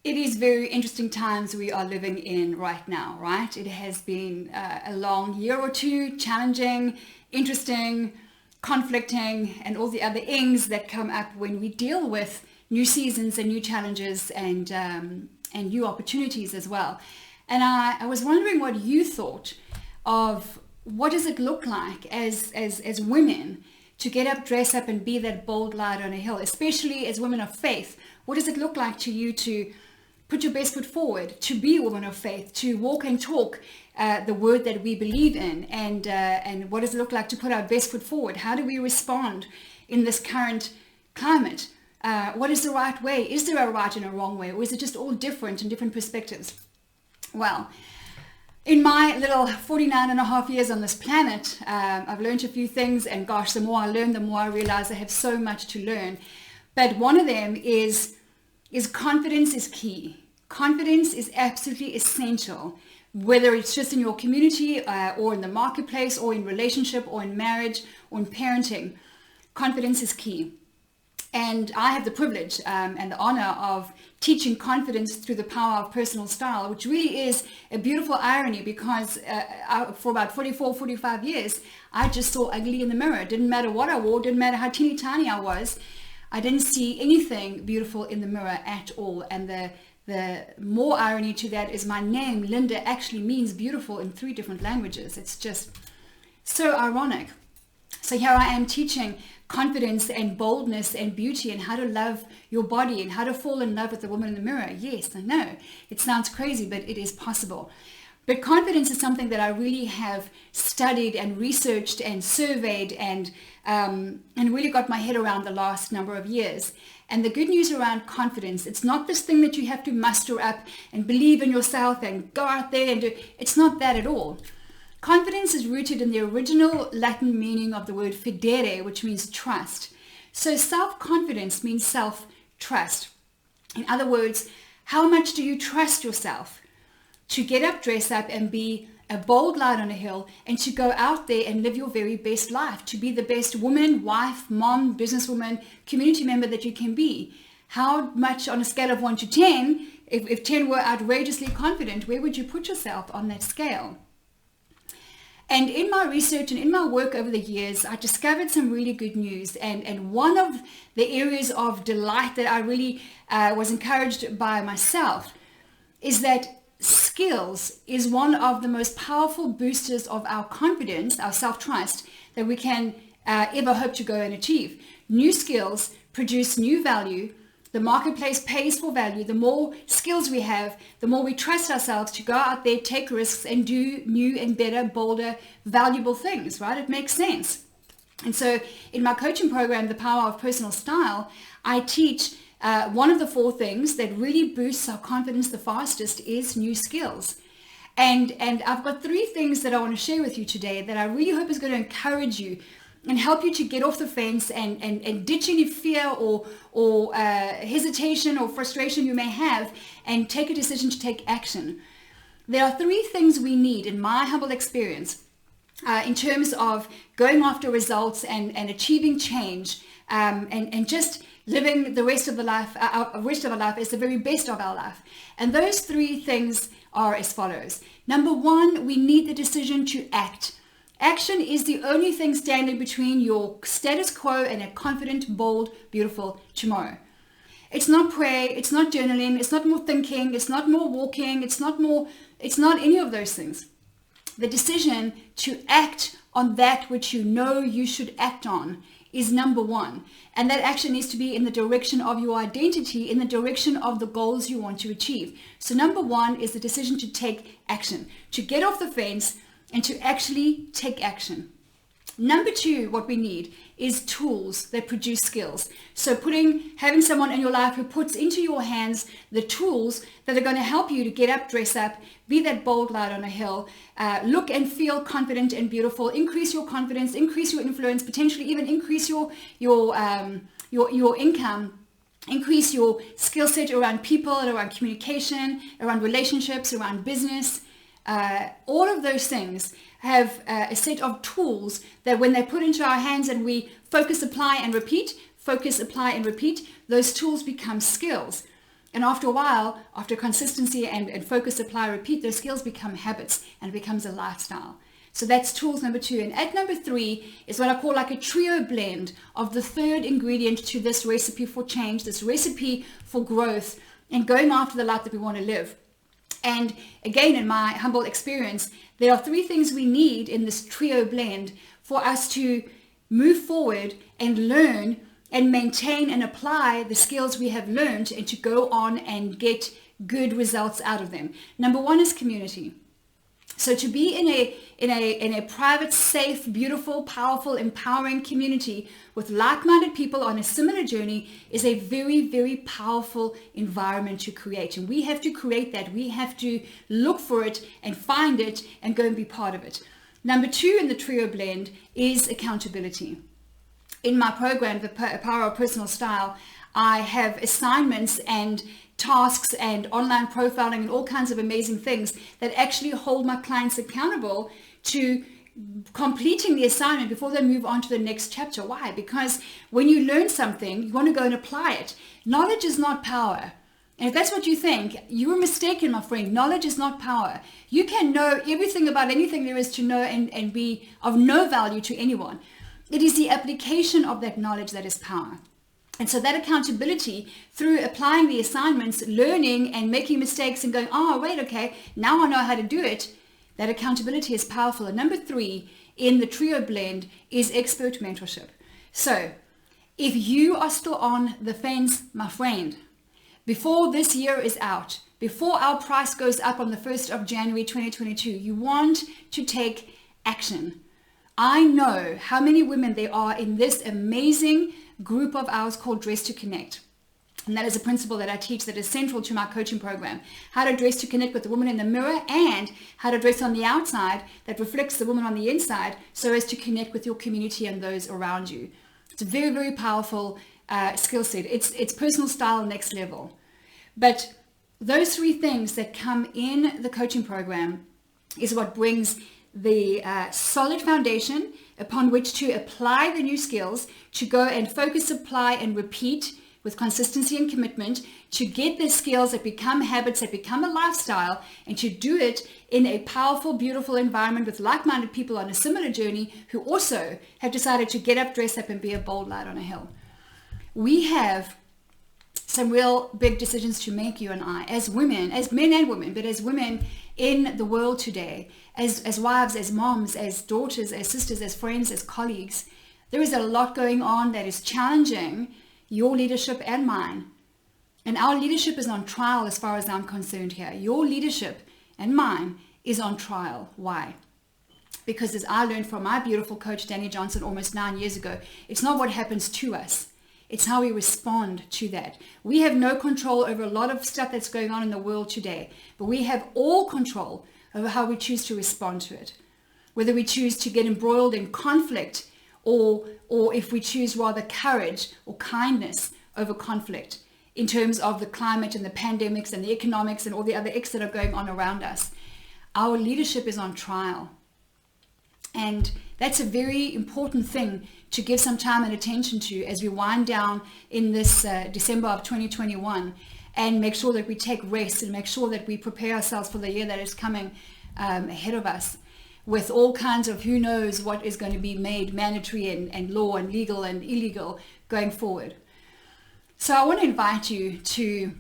It is very interesting times we are living in right now, right? It has been a long year or two, challenging, interesting, conflicting, and all the other ings that come up when we deal with new seasons and new challenges and new opportunities as well. And I was wondering what you thought of what does it look like as women to get up, dress up, and be that bold light on a hill, especially as women of faith. What does it look like to you to put your best foot forward, to be a woman of faith, to walk and talk the word that we believe in, and what does it look like to put our best foot forward? How do we respond in this current climate? What is the right way? Is there a right and a wrong way, or is it just all different and different perspectives? Well, in my little 49 and a half years on this planet, I've learned a few things, and gosh, the more I learn, the more I realize I have so much to learn. But one of them is confidence is key. Confidence is absolutely essential, whether it's just in your community or in the marketplace or in relationship or in marriage or in parenting. Confidence is key. And I have the privilege and the honor of teaching confidence through the power of personal style, which really is a beautiful irony because for about 44, 45 years, I just saw ugly in the mirror. It didn't matter what I wore, didn't matter how teeny tiny I was. I didn't see anything beautiful in the mirror at all. And the more irony to that is my name, Linda, actually means beautiful in 3 different languages. It's just so ironic. So here I am teaching confidence and boldness and beauty and how to love your body and how to fall in love with the woman in the mirror. Yes, I know it sounds crazy, but it is possible. But confidence is something that I really have studied and researched and surveyed and really got my head around the last number of years. And the good news around confidence, it's not this thing that you have to muster up and believe in yourself and go out there and do. It's not that at all. Confidence is rooted in the original Latin meaning of the word fidere, which means trust. So self-confidence means self-trust. In other words, how much do you trust yourself to get up, dress up, and be a bold light on a hill, and to go out there and live your very best life, to be the best woman, wife, mom, businesswoman, community member that you can be? How much on a scale of 1 to 10, if 10 were outrageously confident, where would you put yourself on that scale? And in my research and in my work over the years, I discovered some really good news. And one of the areas of delight that I really was encouraged by myself is that skills is one of the most powerful boosters of our confidence, our self-trust, that we can ever hope to go and achieve. New skills produce new value. The marketplace pays for value. The more skills we have, the more we trust ourselves to go out there, take risks, and do new and better, bolder, valuable things, right? It makes sense. And so in my coaching program, The Power of Personal Style, I teach one of the 4 things that really boosts our confidence the fastest is new skills. And I've got 3 things that I want to share with you today that I really hope is going to encourage you and help you to get off the fence and ditch any fear or hesitation or frustration you may have and take a decision to take action. There are 3 things we need, in my humble experience, in terms of going after results and achieving change and just living the rest of our life as the very best of our life. And those 3 things are as follows. Number 1, we need the decision to act. Action is the only thing standing between your status quo and a confident, bold, beautiful tomorrow. It's not prayer, it's not journaling, it's not more thinking, it's not more walking, it's not any of those things. The decision to act on that which you know you should act on is number 1. And that action needs to be in the direction of your identity, in the direction of the goals you want to achieve. So number 1 is the decision to take action, to get off the fence and to actually take action. Number 2, what we need is tools that produce skills. So having someone in your life who puts into your hands the tools that are going to help you to get up, dress up, be that bold light on a hill, look and feel confident and beautiful, increase your confidence, increase your influence, potentially even increase your income, increase your skill set around people, around communication, around relationships, around business. All of those things have a set of tools that when they're put into our hands and we focus, apply, and repeat, those tools become skills. And after a while, after consistency and focus, apply, repeat, those skills become habits and it becomes a lifestyle. So that's tools number 2. And at number 3 is what I call like a trio blend of the third ingredient to this recipe for change, this recipe for growth and going after the life that we want to live. And again, in my humble experience, there are 3 things we need in this trio blend for us to move forward and learn and maintain and apply the skills we have learned and to go on and get good results out of them. Number 1 is community. So to be in a private, safe, beautiful, powerful, empowering community with like-minded people on a similar journey is a very, very powerful environment to create. And we have to create that. We have to look for it and find it and go and be part of it. Number 2 in the trio blend is accountability. In my program, The Power of Personal Style, I have assignments and tasks and online profiling and all kinds of amazing things that actually hold my clients accountable to completing the assignment before they move on to the next chapter. Why? Because when you learn something, you want to go and apply it. Knowledge is not power. And if that's what you think, you are mistaken, my friend. Knowledge is not power. You can know everything about anything there is to know and be of no value to anyone. It is the application of that knowledge that is power. And so that accountability through applying the assignments, learning and making mistakes and going, oh, wait, okay, now I know how to do it. That accountability is powerful. And number 3 in the trio blend is expert mentorship. So if you are still on the fence, my friend, before this year is out, before our price goes up on the 1st of January 2022, you want to take action. I know how many women there are in this amazing group of ours called Dress to Connect. And that is a principle that I teach that is central to my coaching program. How to dress to connect with the woman in the mirror and how to dress on the outside that reflects the woman on the inside so as to connect with your community and those around you. It's a very, very powerful skill set. It's personal style next level. But those 3 things that come in the coaching program is what brings the solid foundation upon which to apply the new skills, to go and focus, apply, and repeat with consistency and commitment, to get the skills that become habits, that become a lifestyle, and to do it in a powerful, beautiful environment with like-minded people on a similar journey who also have decided to get up, dress up, and be a bold light on a hill. We have some real big decisions to make, you and I, as women, as men and women, but as women in the world today, as wives, as moms, as daughters, as sisters, as friends, as colleagues. There is a lot going on that is challenging your leadership and mine. And our leadership is on trial as far as I'm concerned here. Your leadership and mine is on trial. Why? Because as I learned from my beautiful coach, Danny Johnson, almost 9 years ago, it's not what happens to us. It's how we respond to that. We have no control over a lot of stuff that's going on in the world today, but we have all control over how we choose to respond to it. Whether we choose to get embroiled in conflict or if we choose rather courage or kindness over conflict in terms of the climate and the pandemics and the economics and all the other X that are going on around us. Our leadership is on trial. And that's a very important thing to give some time and attention to as we wind down in this December of 2021 and make sure that we take rest and make sure that we prepare ourselves for the year that is coming ahead of us with all kinds of who knows what is going to be made mandatory and law and legal and illegal going forward. So I want to invite you to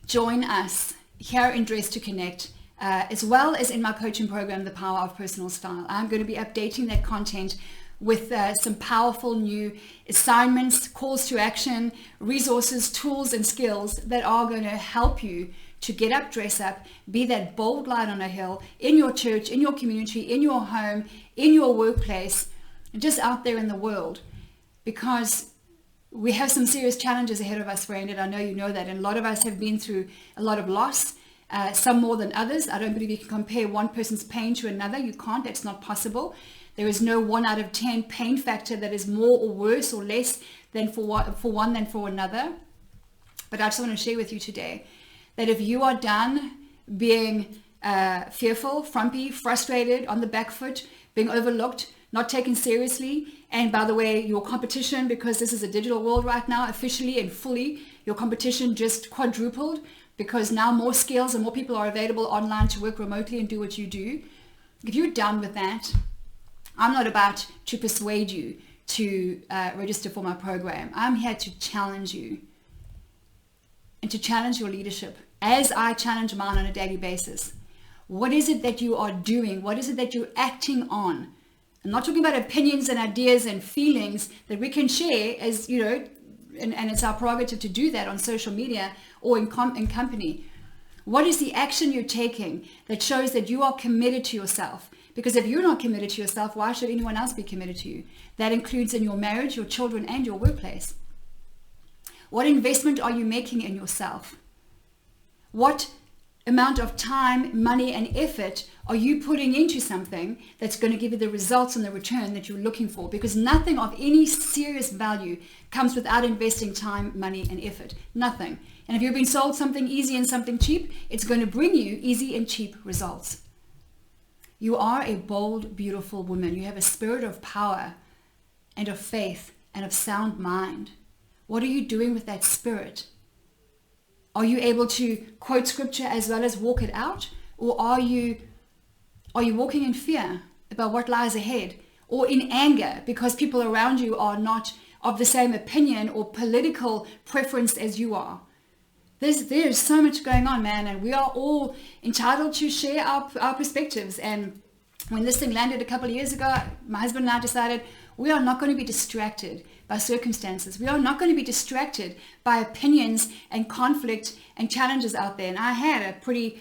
join us here in Dress to Connect, as well as in my coaching program, The Power of Personal Style. I'm going to be updating that content with some powerful new assignments, calls to action, resources, tools, and skills that are going to help you to get up, dress up, be that bold light on a hill in your church, in your community, in your home, in your workplace, and just out there in the world. Because we have some serious challenges ahead of us, friend, and I know you know that. And a lot of us have been through a lot of loss, some more than others. I don't believe you can compare one person's pain to another. You can't. That's not possible. There is no 1 out of 10 pain factor that is more or worse or less than for one than for another. But I just want to share with you today that if you are done being fearful, frumpy, frustrated, on the back foot, being overlooked, not taken seriously, and by the way, your competition, because this is a digital world right now, officially and fully, your competition just quadrupled because now more skills and more people are available online to work remotely and do what you do. If you're done with that, I'm not about to persuade you to register for my program. I'm here to challenge you and to challenge your leadership as I challenge mine on a daily basis. What is it that you are doing? What is it that you're acting on? I'm not talking about opinions and ideas and feelings that we can share as, you know, and it's our prerogative to do that on social media or in company. What is the action you're taking that shows that you are committed to yourself? Because if you're not committed to yourself, why should anyone else be committed to you? That includes in your marriage, your children, and your workplace. What investment are you making in yourself? What amount of time, money, and effort are you putting into something that's going to give you the results and the return that you're looking for? Because nothing of any serious value comes without investing time, money, and effort. Nothing. And if you've been sold something easy and something cheap, it's going to bring you easy and cheap results. You are a bold, beautiful woman. You have a spirit of power and of faith and of sound mind. What are you doing with that spirit? Are you able to quote scripture as well as walk it out? Or are you walking in fear about what lies ahead? Or in anger because people around you are not of the same opinion or political preference as you are? There's so much going on, man, and we are all entitled to share our perspectives. And when this thing landed a couple of years ago, my husband and I decided we are not going to be distracted by circumstances. We are not going to be distracted by opinions and conflict and challenges out there. And I had a pretty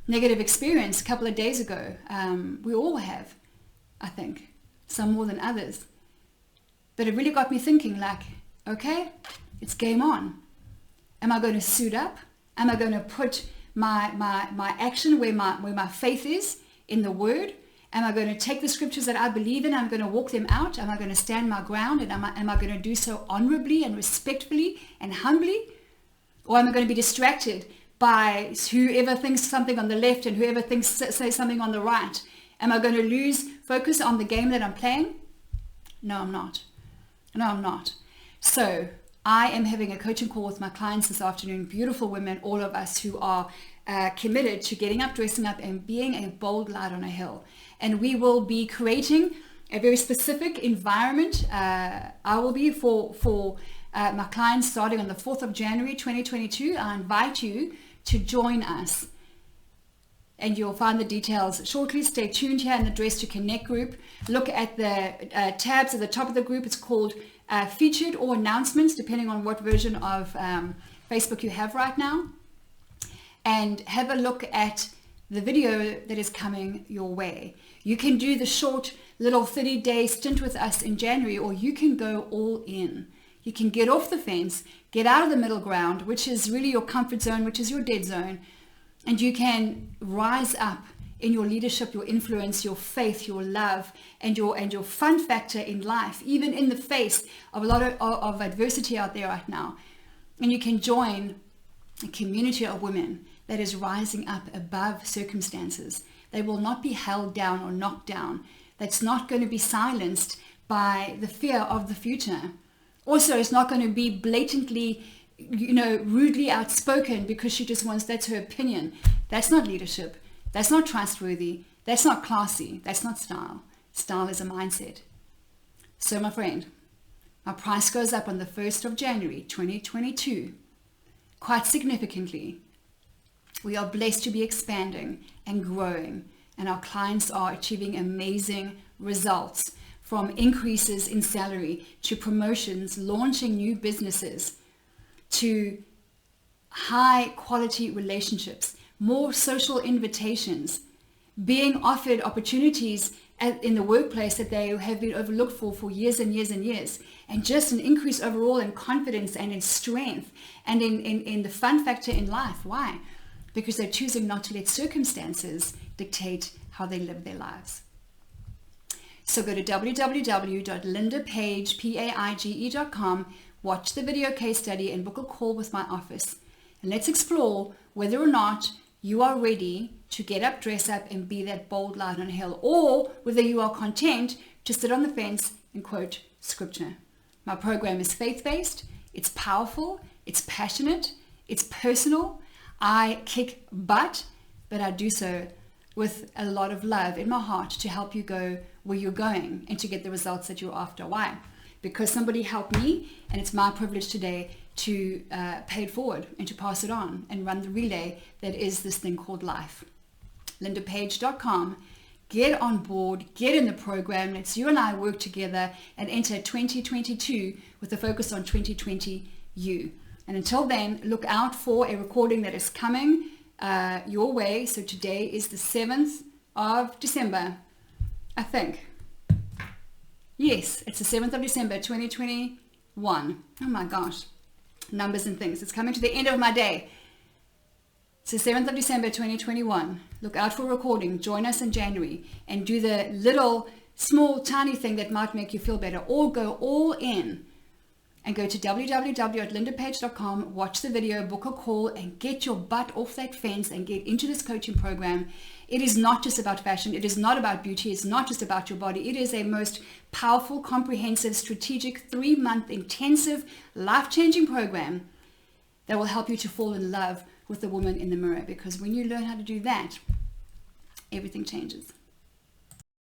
negative experience a couple of days ago. We all have, I think, some more than others. But it really got me thinking, like, okay, it's game on. Am I going to suit up? Am I going to put my action where my faith is in the word? Am I going to take the scriptures that I believe in? I'm going to walk them out. Am I going to stand my ground? And am I going to do so honorably and respectfully and humbly? Or am I going to be distracted by whoever thinks something on the left and whoever thinks says something on the right? Am I going to lose focus on the game that I'm playing? No, I'm not. No, I'm not. So I am having a coaching call with my clients this afternoon, beautiful women, all of us who are committed to getting up, dressing up, and being a bold light on a hill. And we will be creating a very specific environment. I will be for my clients starting on the 4th of January 2022. I invite you to join us. And you'll find the details shortly. Stay tuned here in the Dress to Connect group. Look at the tabs at the top of the group. It's called featured or announcements, depending on what version of Facebook you have right now. And have a look at the video that is coming your way. You can do the short little 30-day stint with us in January, or you can go all in. You can get off the fence, get out of the middle ground, which is really your comfort zone, which is your dead zone, and you can rise up in your leadership, your influence, your faith, your love, and your fun factor in life, even in the face of a lot of adversity out there right now. And you can join a community of women that is rising up above circumstances. They will not be held down or knocked down. That's not going to be silenced by the fear of the future. Also, it's not going to be blatantly, rudely outspoken because she just wants, that's her opinion. That's not leadership. That's not trustworthy. That's not classy. That's not style. Style is a mindset. So, my friend, my price goes up on the 1st of January, 2022, quite significantly. We are blessed to be expanding and growing, and our clients are achieving amazing results, from increases in salary to promotions, launching new businesses, to high quality relationships, more social invitations, being offered opportunities in the workplace that they have been overlooked for years and years and years, and just an increase overall in confidence and in strength and in the fun factor in life. Why? Because they're choosing not to let circumstances dictate how they live their lives. So go to www.LindaPaige.com, watch the video case study, and book a call with my office. And let's explore whether or not you are ready to get up, dress up, and be that bold light on a hill, or whether you are content to sit on the fence and quote scripture. My program is faith-based, it's powerful, It's passionate. It's personal. I kick butt, but I do so with a lot of love in my heart to help you go where you're going and to get the results that you're after. Why? Because somebody helped me, and it's my privilege today to pay it forward and to pass it on and run the relay that is this thing called life. LindaPaige.com. Get on board, get in the program. Let's you and I work together and enter 2022 with a focus on 2020 you. And until then, look out for a recording that is coming your way. So today is the 7th of December, I think. Yes, it's the 7th of December, 2021. Oh my gosh, numbers and things. It's coming to the end of my day. It's the 7th of December, 2021. Look out for a recording. Join us in January and do the little, small, tiny thing that might make you feel better, or go all in and go to www.lindapaige.com, watch the video, book a call, and get your butt off that fence and get into this coaching program. It is not just about fashion. It is not about beauty. It's not just about your body. It is a most powerful, comprehensive, strategic, 3-month intensive, life-changing program that will help you to fall in love with the woman in the mirror. Because when you learn how to do that, everything changes.